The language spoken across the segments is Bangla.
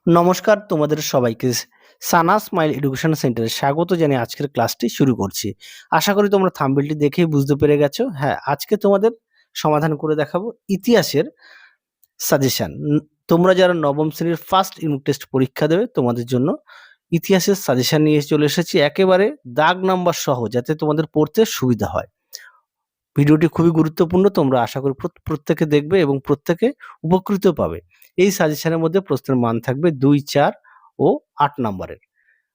নমস্কার তোমাদের সবাইকে সানা স্মাইল এডুকেশন সেন্টারে স্বাগত জানিয়ে আজকের ক্লাসটি শুরু করছি। আশা করি তোমরা থাম্বনেলটি দেখেই বুঝতে পেরে গেছো। হ্যাঁ, আজকে তোমাদের সমাধান করে দেখাবো ইতিহাসের সাজেশন। তোমরা যারা নবম শ্রেণীর ফার্স্ট ইউনিট টেস্ট পরীক্ষা দেবে তোমাদের জন্য ইতিহাসের সাজেশন নিয়ে চলে এসেছি একেবারে দাগ নাম্বার সহ, যাতে তোমাদের পড়তে সুবিধা হয়। ভিডিওটি খুবই গুরুত্বপূর্ণ, তোমরা আশা করি প্রত্যেকে দেখবে এবং প্রত্যেকে উপকৃত পাবে। এই সাজেশনের মধ্যে প্রশ্নের মান থাকবে 2, 4 ও 8 নম্বরের,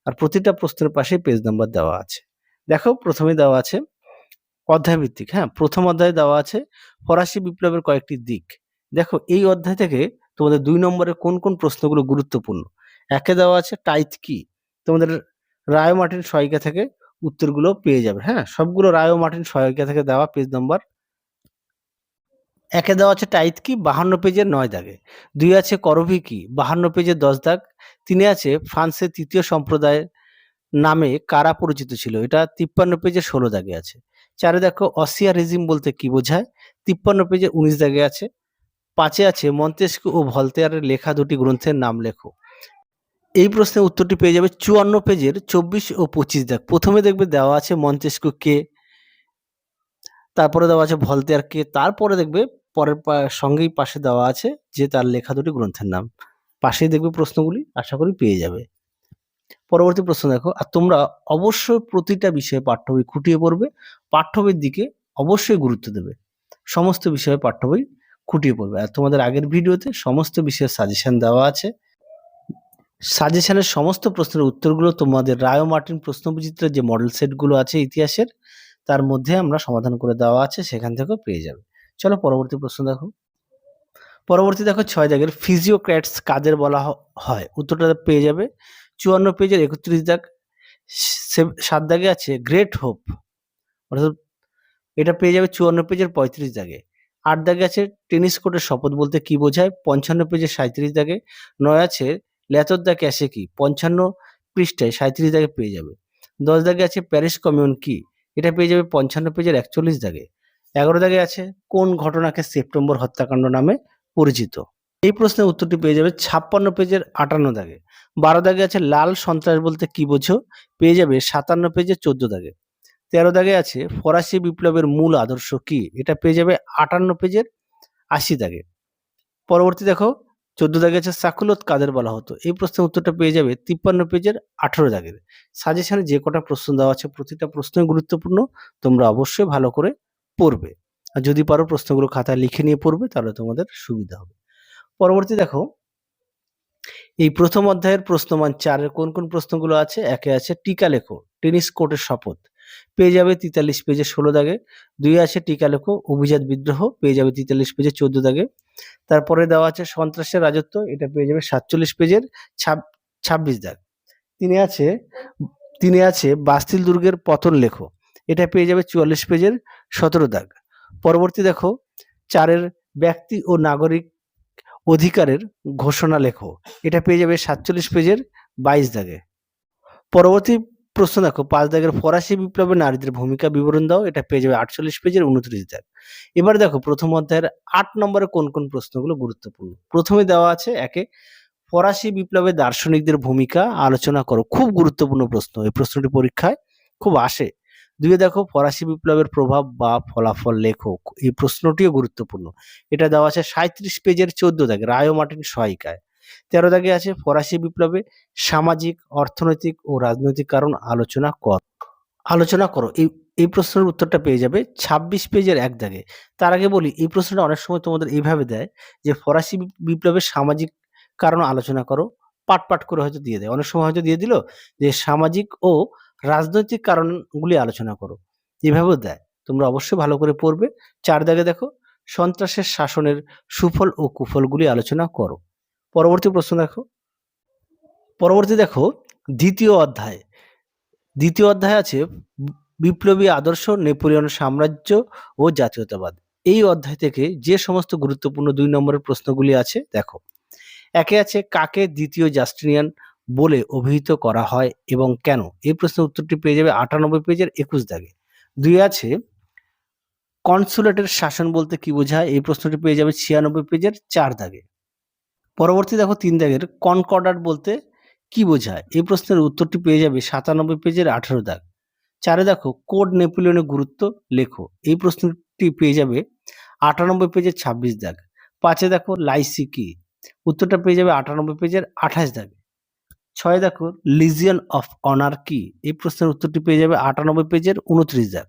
আর প্রতিটা প্রশ্নের পাশে পেজ নাম্বার দেওয়া আছে। দেখো, প্রথমে দেওয়া আছে অধ্যায় ভিত্তিক। হ্যাঁ, প্রথম অধ্যায়ে দেওয়া আছে ফরাসি বিপ্লবের কয়েকটি দিক। দেখো, এই অধ্যায় থেকে তোমাদের 2 নম্বরের কোন কোন প্রশ্নগুলো গুরুত্বপূর্ণ। একে দেওয়া আছে টাইথ কি, তোমাদের রায় ও মার্টিন সহায়িকা থেকে উত্তরগুলো পেয়ে যাবে। হ্যাঁ, সবগুলো রায় ও মার্টিন সহায়িকা থেকে দেওয়া, পেজ নাম্বার একে দেওয়া আছে টাইথ কি 52 পেজের 9 দাগে। 2 আছে করভি কি 52 পেজের 10 দাগ। 3 আছে ফ্রান্সের তৃতীয় সম্প্রদায় নামে কারা পরিচিত ছিল, এটা 53 পেজের 16 দাগে আছে। 4 দেখো অসিয়ারিজম বলতে কি বোঝায়, 53 পেজের 19 দাগে আছে। 5 আছে মন্তেস্কু ও ভলতেয়ারের লেখা দুটি গ্রন্থের নাম লেখো। এই প্রশ্নের উত্তরটি পেয়ে যাবে 54 পেজের 24 ও 25 দাগ। প্রথমে দেখবে দেওয়া আছে মন্তেস্কু কে, তারপরে দেওয়া আছে ভলতেয়ার কে, তারপরে দেখবে পরের সঙ্গেই পাশে দেওয়া আছে যে তার লেখা দুটি গ্রন্থের নাম। পাশেই দেখবে প্রশ্নগুলি, আশা করি পেয়ে যাবে। পরবর্তী প্রশ্ন দেখো, আর তোমরা অবশ্যই প্রতিটা বিষয়ে পাঠ্য বই খুঁটিয়ে পড়বে, পাঠ্য বইয়ের দিকে অবশ্যই গুরুত্ব দেবে। সমস্ত বিষয়ে পাঠ্য বই খুঁটিয়ে পড়বে। আর তোমাদের আগের ভিডিওতে সমস্ত বিষয়ের সাজেশন দেওয়া আছে। সাজেশনের সমস্ত প্রশ্নের উত্তরগুলো তোমাদের রায় ও মার্টিন প্রশ্নবিচিত্রের যে মডেল সেটগুলো আছে ইতিহাসের, তার মধ্যে আমরা সমাধান করে দেওয়া আছে, সেখান থেকেও পেয়ে যাবে। চলো পরবর্তী প্রশ্ন দেখো। পরবর্তী দেখো 6 দাগের ফিজিওক্র্যাটস কাদের বলা হয়, উত্তরটা পেয়ে যাবে 54 পেজের 31 দাগ। 7 দাগে আছে গ্রেট হোপ, অর্থাৎ এটা পেয়ে যাবে 54 পেজের 35 দাগে। 8 দাগে আছে টেনিস কোর্টের শপথ বলতে কি বোঝায়, 55 পেজের 37 দাগে। 9 আছে ল্যাথর দ্য ক্যাসে কি, 55 পৃষ্ঠায় 37 দাগে পেয়ে যাবে। 10 দাগে আছে প্যারিস কমিউন কি, এটা পেয়ে যাবে 55 পেজের 41 দাগে। 11 দাগে আছে কোন ঘটনাকে সেপ্টেম্বর হত্যাকাণ্ড নামে পরিচিত, এই প্রশ্নের উত্তরটি পেয়ে যাবে 56 পেজের 58 দাগে। 12 দাগে আছে লাল সন্ত্রাস বলতে কি বোঝো, পেয়ে যাবে 57 পেজের 14 দাগে। 13 দাগে আছে ফরাসি বিপ্লবের মূল আদর্শ কি, এটা পেয়ে যাবে 58 পেজের 80 দাগে। পরবর্তী দেখো 14 দাগে আছে সাকুলত কাদের বলা হতো, এই প্রশ্নের উত্তরটা পেয়ে যাবে 53 পেজের 18 দাগের। সাজেশনে যে কটা প্রশ্ন দেওয়া আছে প্রতিটা প্রশ্নই গুরুত্বপূর্ণ, তোমরা অবশ্যই ভালো করে পড়বে। আর যদি পারো প্রশ্নগুলো খাতায় লিখে নিয়ে পড়বে, তাহলে তোমাদের সুবিধা হবে। পরবর্তী দেখো, এই প্রথম অধ্যায়ের প্রশ্নমান 4 এর কোন কোন প্রশ্নগুলো আছে। একে আছে টিকা লেখো টেনিস কোর্টের শপথ, পেয়ে যাবে 43 পেজে 16 দাগে। 2 আছে টিকা লেখো অভিজাত বিদ্রোহ, পেয়ে যাবে 43 পেজে 14 দাগে। তারপরে দেওয়া আছে সন্ত্রাসের রাজত্ব, এটা পেয়ে যাবে 47 পেজের 26 দাগ। তিনি আছে বাস্তিল দুর্গের পতন লেখো, এটা পেয়ে যাবে 44 পেজের 17 দাগ। পরবর্তী দেখো 4 ব্যক্তি ও নাগরিক অধিকারের ঘোষণা লেখো, এটা পেয়ে যাবে 47 পেজের 22 দাগে। পরবর্তী প্রশ্ন দেখো 5 দাগের ফরাসি বিপ্লবে নারীদের ভূমিকা বিবরণ দাও, এটা পেয়ে যাবে 48 পেজের 29 দাগ। এবার দেখো প্রথম অধ্যায়ের 8 নম্বরে কোন কোন প্রশ্নগুলো গুরুত্বপূর্ণ। প্রথমে দেওয়া আছে একে ফরাসি বিপ্লবে দার্শনিকদের ভূমিকা আলোচনা করো, খুব গুরুত্বপূর্ণ প্রশ্ন, এই প্রশ্নটি পরীক্ষায় খুব আসে। 2 দেখো ফরাসি বিপ্লবের প্রভাব বা ফলাফল লেখো, এই প্রশ্নটিও গুরুত্বপূর্ণ, এটা দেওয়া আছে 37 পেজের 14 দাগে রায় ও মার্টিন সহায়িকায়। 13 দাগে আছে ফরাসি বিপ্লবে সামাজিক অর্থনৈতিক ও রাজনৈতিক কারণ আলোচনা করো, এই প্রশ্নের উত্তরটা পেয়ে যাবে 26 পেজের 1 দাগে। তার আগে বলি, এই প্রশ্নটা অনেক সময় তোমাদের এইভাবে দেয় যে ফরাসি বিপ্লবের সামাজিক কারণ আলোচনা করো, পাট করে হয়তো দিয়ে দেয়, অনেক সময় হয়তো দিয়ে দিল যে সামাজিক ও রাজনৈতিক কারণগুলি আলোচনা করো, এভাবেও দেয়। তোমরা অবশ্যই ভালো করে পড়বে। 4 দাগে দেখো সন্ত্রাসের শাসনের সুফল ও কুফলগুলি আলোচনা করো। পরবর্তী প্রশ্ন দেখো, দ্বিতীয় অধ্যায় আছে বিপ্লবী আদর্শ, নেপোলিয়ন সাম্রাজ্য ও জাতীয়তাবাদ। এই অধ্যায় থেকে যে সমস্ত গুরুত্বপূর্ণ 2 নম্বরের প্রশ্নগুলি আছে দেখো। একে আছে কাকে দ্বিতীয় জাস্টিনিয়ান বলে অভিহিত করা হয় এবং কেন, এই প্রশ্নের উত্তরটি পেয়ে যাবে 98 পেজের 21 দাগে। 2 আছে কনসুলেটের শাসন বলতে কি বোঝায়, এই প্রশ্নটি পেয়ে যাবে 96 পেজের 4 দাগে। পরবর্তী দেখো ৩ দাগের কনকর্ডাট বলতে কি বোঝায়? এই প্রশ্নের উত্তরটি পেয়ে যাবে ৯৭ পেজের ১৮ দাগ। ৪ দেখো কোড নেপোলিয়নের গুরুত্ব লেখো। এই প্রশ্নটি পেয়ে যাবে ৯৮ পেজের ২৬ দাগ। ৫ দেখো লাইসি কি? উত্তরটা পেয়ে যাবে ৯৮ পেজের ২৮ দাগে। ৬ দেখো লিজিয়ন অফ অনার কি? এই প্রশ্নের উত্তরটি পেয়ে যাবে ৯৮ পেজের ২৯ দাগ।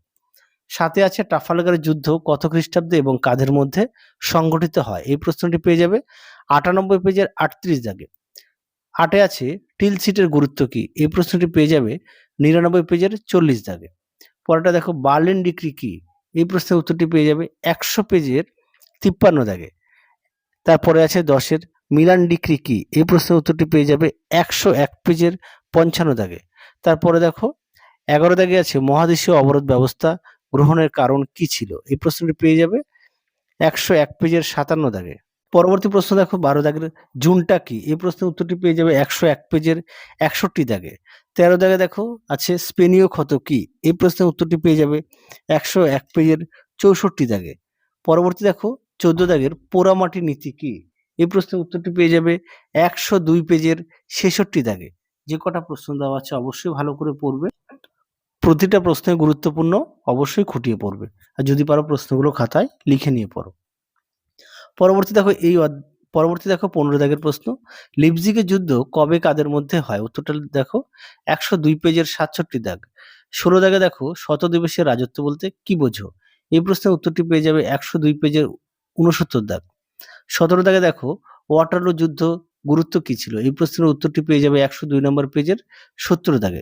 ৭ আছে ট্রাফালগারের যুদ্ধ কত খ্রিস্টাব্দে এবং কাদের মধ্যে সংঘটিত হয়? এই প্রশ্নটি পেয়ে যাবে ৯৮ পেজের ৩৮ দাগে। ৮ আছে টিলসিটের গুরুত্ব কি? এই প্রশ্নটি পেয়ে যাবে ৯৯ পেজের ৪০ দাগে। পরেরটা দেখো বার্লিন ডিক্রি কি? এই প্রশ্নের উত্তরটি পেয়ে যাবে ১০০ পেজের ৫৩ দাগে। তারপরে আছে ১০ এর মিলান ডিক্রি কি? এই প্রশ্নের উত্তরটি পেয়ে যাবে ১০১ পেজের ৫৫ দাগে। তারপরে দেখো ১১ দাগে আছে মহাদেশীয় অবরোধ ব্যবস্থা গ্রহণের কারণ কি ছিল? এই প্রশ্নটি পেয়ে যাবে ১০১ পেজের ৫৭ দাগে। পরবর্তী প্রশ্ন দেখো ১২ দাগের জুনটা কি? এই প্রশ্নের উত্তরটি পেয়ে যাবে ১০১ পেজের ৬১ দাগে। ১৩ দাগে দেখো আছে স্পেনীয় ক্ষত কি? এই প্রশ্নের উত্তরটি পেয়ে যাবে ১০১ পেজের ৬৪ দাগে। পরবর্তী দেখো ১৪ দাগের পোড়ামাটি নীতি কি? এই প্রশ্নের উত্তরটি পেয়ে যাবে ১০২ পেজের ৬৬ দাগে। যে কটা প্রশ্ন দেওয়া আছে অবশ্যই ভালো করে পড়বে। প্রতিটা প্রশ্নে গুরুত্বপূর্ণ, অবশ্যই খুঁটিয়ে পড়বে। আর যদি পারো প্রশ্নগুলো খাতায় লিখে নিয়ে পড়ো। পরবর্তী দেখো ১৫ দাগের প্রশ্ন, লিপজিগের যুদ্ধ কবে কাদের মধ্যে হয়? উত্তরটা দেখো ১০২ পেজের ৬৭ দাগ। ১৬ দাগে দেখো শতদিবসের রাজত্ব বলতে কি বোঝো? এই প্রশ্নের উত্তরটি পেয়ে যাবে ১০২ পেজের ৬৯ দাগ। ১৭ দাগে দেখো ওয়াটারলু যুদ্ধ গুরুত্ব কি ছিল? এই প্রশ্নের উত্তরটি পেয়ে যাবে ১০২ নম্বর পেজের ৭০ দাগে।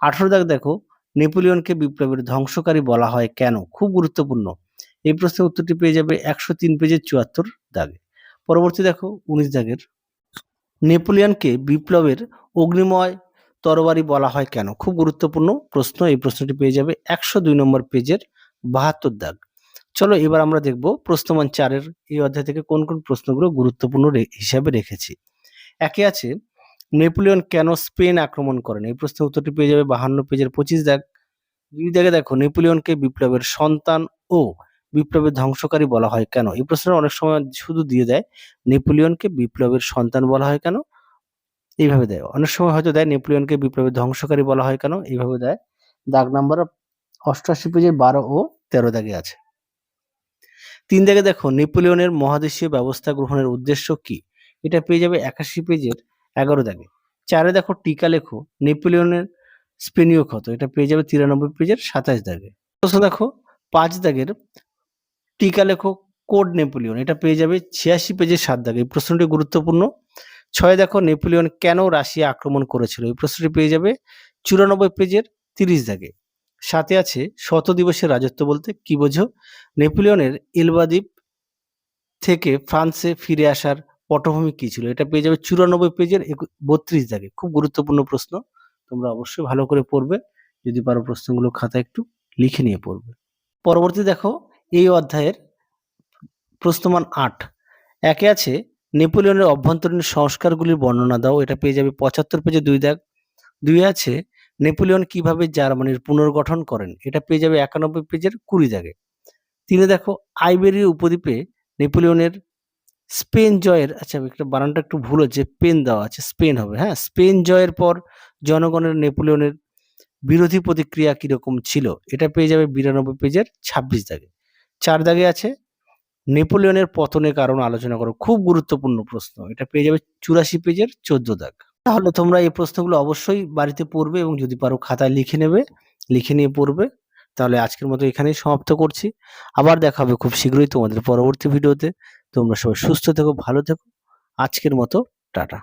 ১৮ দাগ দেখো নেপোলিয়নকে বিপ্লবের ধ্বংসকারী বলা হয় কেন? খুব গুরুত্বপূর্ণ। এই প্রশ্নের উত্তরটি পেয়ে যাবে ১০৩ পেজের ৭৪ দাগে। পরবর্তী দেখো ১৯ দাগের নেপোলিয়নকে বিপ্লবের অগ্নিময় তরবারি বলা হয় কেন? খুব গুরুত্বপূর্ণ প্রশ্ন। এই প্রশ্নটি পেয়ে যাবে ১০২ নম্বর পেজের ৭২ দাগ। চলো এবার আমরা দেখব প্রশ্নমান ৪ এর এই অধ্যায় থেকে কোন কোন প্রশ্নগুলো গুরুত্বপূর্ণ হিসাবে রেখেছি। একে আছে নেপোলিয়ন কেন স্পেন আক্রমণ করেন? এই প্রশ্নের উত্তরটি পেয়ে যাবে ৫২ পেজের ২৫ দাগ। ২ দাগে দেখো নেপোলিয়নকে বিপ্লবের সন্তান ও বিপ্লবের ধ্বংসকারী বলা হয় কেন? এই প্রশ্নটা অনেক সময় শুধু দিয়ে দেয় নেপোলিয়নকে বিপ্লবের সন্তান বলা হয় কেন? এইভাবে দেয়। অনেক সময় হয়তো দেয় নেপোলিয়নকে বিপ্লবের ধ্বংসকারী বলা হয় কেন? এইভাবে দেয়। দাগ নাম্বার ৮৮ পেজের ১২ ও ১৩ দাগে আছে। ৩ দাগে দেখো নেপোলিয়নের মহাদেশীয় ব্যবস্থা গ্রহণের উদ্দেশ্য কি? এটা পেয়ে যাবে ৮১ পেজের ১১ দাগে। ৪ দেখো টিকা লেখো নেপোলিয়নের স্পেনীয় ক্ষত। এটা পেয়ে যাবে ৯৩ পেজের ২৭ দাগে। প্রশ্ন দেখো ৫ দাগের টিকা লেখো কোড নেপোলিয়ন। এটা পেয়ে যাবে ৮৬ পেজের ৭ দাগে। এই প্রশ্নটি গুরুত্বপূর্ণ। ৬ দেখো নেপোলিয়ন কেন রাশিয়া আক্রমণ করেছিল? এই প্রশ্নটি পেয়ে যাবে ৯৪ পেজের ৩০ দাগে। ৭ আছে শত দিবসের রাজত্ব বলতে কি বোঝো? নেপোলিয়নের এলবা দ্বীপ থেকে ফ্রান্সে ফিরে আসার পটভূমি কি ছিল? এটা পেয়ে যাবে ৯৪ পেজের ৩২ দাগে। খুব গুরুত্বপূর্ণ প্রশ্ন। তোমরা অবশ্যই ভালো করে পড়বে। যদি পারো প্রশ্নগুলো খাতায় একটু লিখে নিয়ে পড়বে। পরবর্তী দেখো এই অধ্যায়ের প্রশ্নমান ৮। একে আছে নেপোলিয়নের অভ্যন্তরীণ সংস্কারগুলির বর্ণনা দাও। এটা পেয়ে যাবে ৭৫ পেজে ২ দাগ। ২ আছে নেপোলিয়ন কিভাবে জার্মানির পুনর্গঠন করেন? এটা পেয়ে যাবে ৯১ পেজের ২০ দাগে। ৩ দেখো আইবেরীয় উপদ্বীপে নেপোলিয়নের স্পেন জয়ের একটা বানানটা একটু ভুল হচ্ছে, পেন দেওয়া আছে, স্পেন হবে, হ্যাঁ? স্পেন জয়ের পর জনগণের নেপোলিয়নের বিরোধী প্রতিক্রিয়া কিরকম ছিল? এটা পেয়ে যাবে ৯২ পেজের ২৬ দাগে। ৪ দাগে আছে নেপোলিয়নের পতনের কারণ আলোচনা করো। খুব গুরুত্বপূর্ণ প্রশ্ন। এটা পেয়ে যাবে ৮৪ পেজের ১৪ দাগ। তাহলে তোমরা এই প্রশ্নগুলো অবশ্যই বাড়িতে পড়বে এবং যদি পারো খাতায় লিখে নেবে, লিখে নিয়ে পড়বে। তাহলে আজকের মতো এখানেই সমাপ্ত করছি। আবার দেখা হবে খুব শীঘ্রই তোমাদের পরবর্তী ভিডিওতে। তোমরা সবাই সুস্থ থেকো, ভালো থেকো। আজকের মতো টাটা।